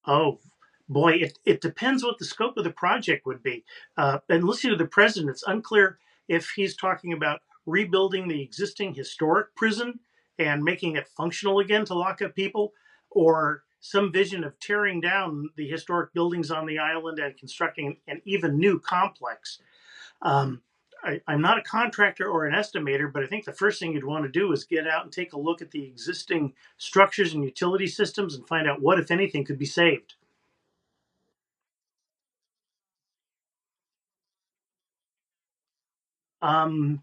Oh, boy, it depends what the scope of the project would be. And listening to the president, it's unclear if he's talking about rebuilding the existing historic prison and making it functional again to lock up people, or some vision of tearing down the historic buildings on the island and constructing an even new complex. Um, I'm not a contractor or an estimator, but I think the first thing you'd want to do is get out and take a look at the existing structures and utility systems and find out what, if anything, could be saved. Um,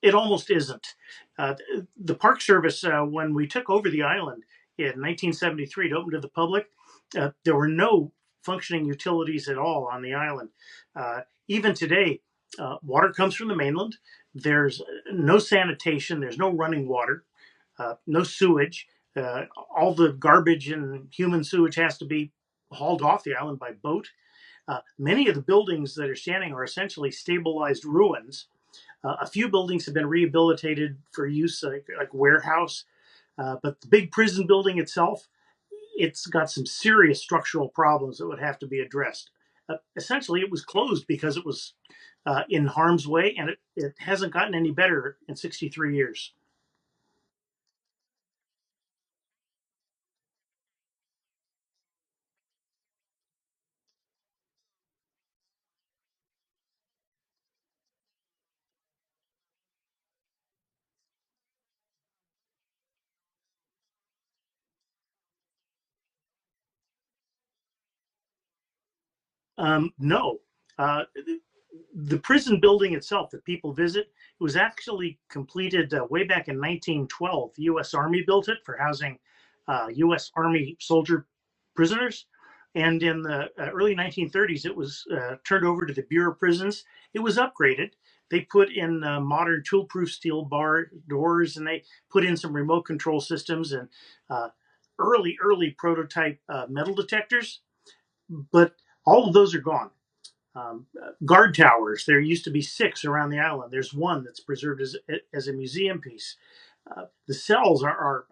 it almost isn't. The Park Service, when we took over the island in 1973 to open to the public, there were no functioning utilities at all on the island. Even today, water comes from the mainland. There's no sanitation, there's no running water, no sewage. All the garbage and human sewage has to be hauled off the island by boat. Many of the buildings that are standing are essentially stabilized ruins. A few buildings have been rehabilitated for use, like warehouse, but the big prison building itself, it's got some serious structural problems that would have to be addressed. Essentially, it was closed because it was in harm's way, and it hasn't gotten any better in 63 years. No. The prison building itself that people visit, it was actually completed way back in 1912. The U.S. Army built it for housing U.S. Army soldier prisoners. And in the early 1930s, it was turned over to the Bureau of Prisons. It was upgraded. They put in modern tool-proof steel bar doors, and they put in some remote control systems and early prototype metal detectors. But all of those are gone. Guard towers. There used to be six around the island. There's one that's preserved as a museum piece. The cells are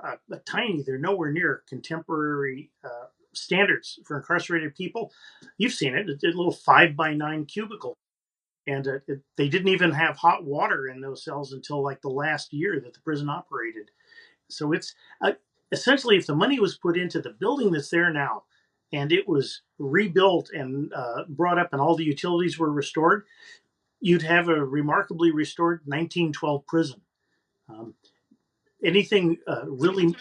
tiny. They're nowhere near contemporary standards for incarcerated people. You've seen it. It's a little 5 by 9 cubicle. And they didn't even have hot water in those cells until like the last year that the prison operated. So it's essentially, if the money was put into the building that's there now, and it was rebuilt and brought up, and all the utilities were restored, you'd have a remarkably restored 1912 prison. Um, Anything really?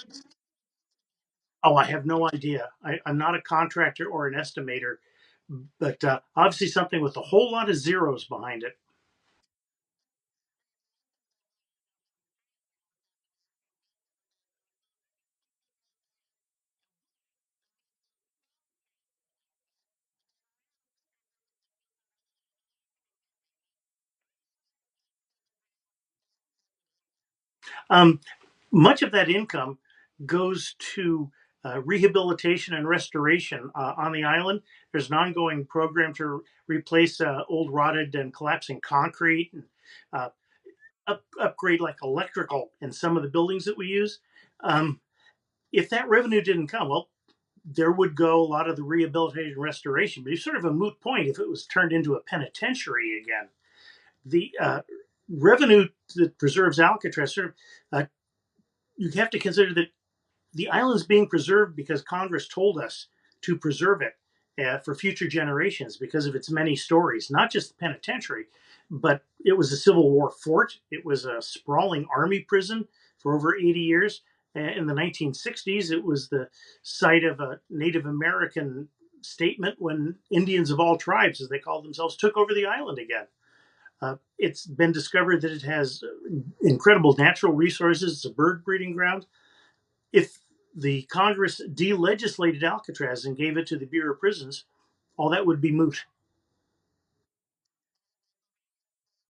Oh, I have no idea. I'm not a contractor or an estimator, but obviously something with a whole lot of zeros behind it. Um, Much of that income goes to rehabilitation and restoration on the island. There's an ongoing program to replace old rotted and collapsing concrete, and uh, upgrade like electrical in some of the buildings that we use. Um, if that revenue didn't come, well, there would go a lot of the rehabilitation and restoration. But it's sort of a moot point if it was turned into a penitentiary again. The revenue that preserves Alcatraz, sort of, you have to consider that the island's being preserved because Congress told us to preserve it for future generations because of its many stories, not just the penitentiary, but it was a Civil War fort. It was a sprawling army prison for over 80 years. In the 1960s, it was the site of a Native American statement when Indians of all tribes, as they called themselves, took over the island again. It's been discovered that it has incredible natural resources. It's a bird breeding ground. If the Congress delegislated Alcatraz and gave it to the Bureau of Prisons, all that would be moot.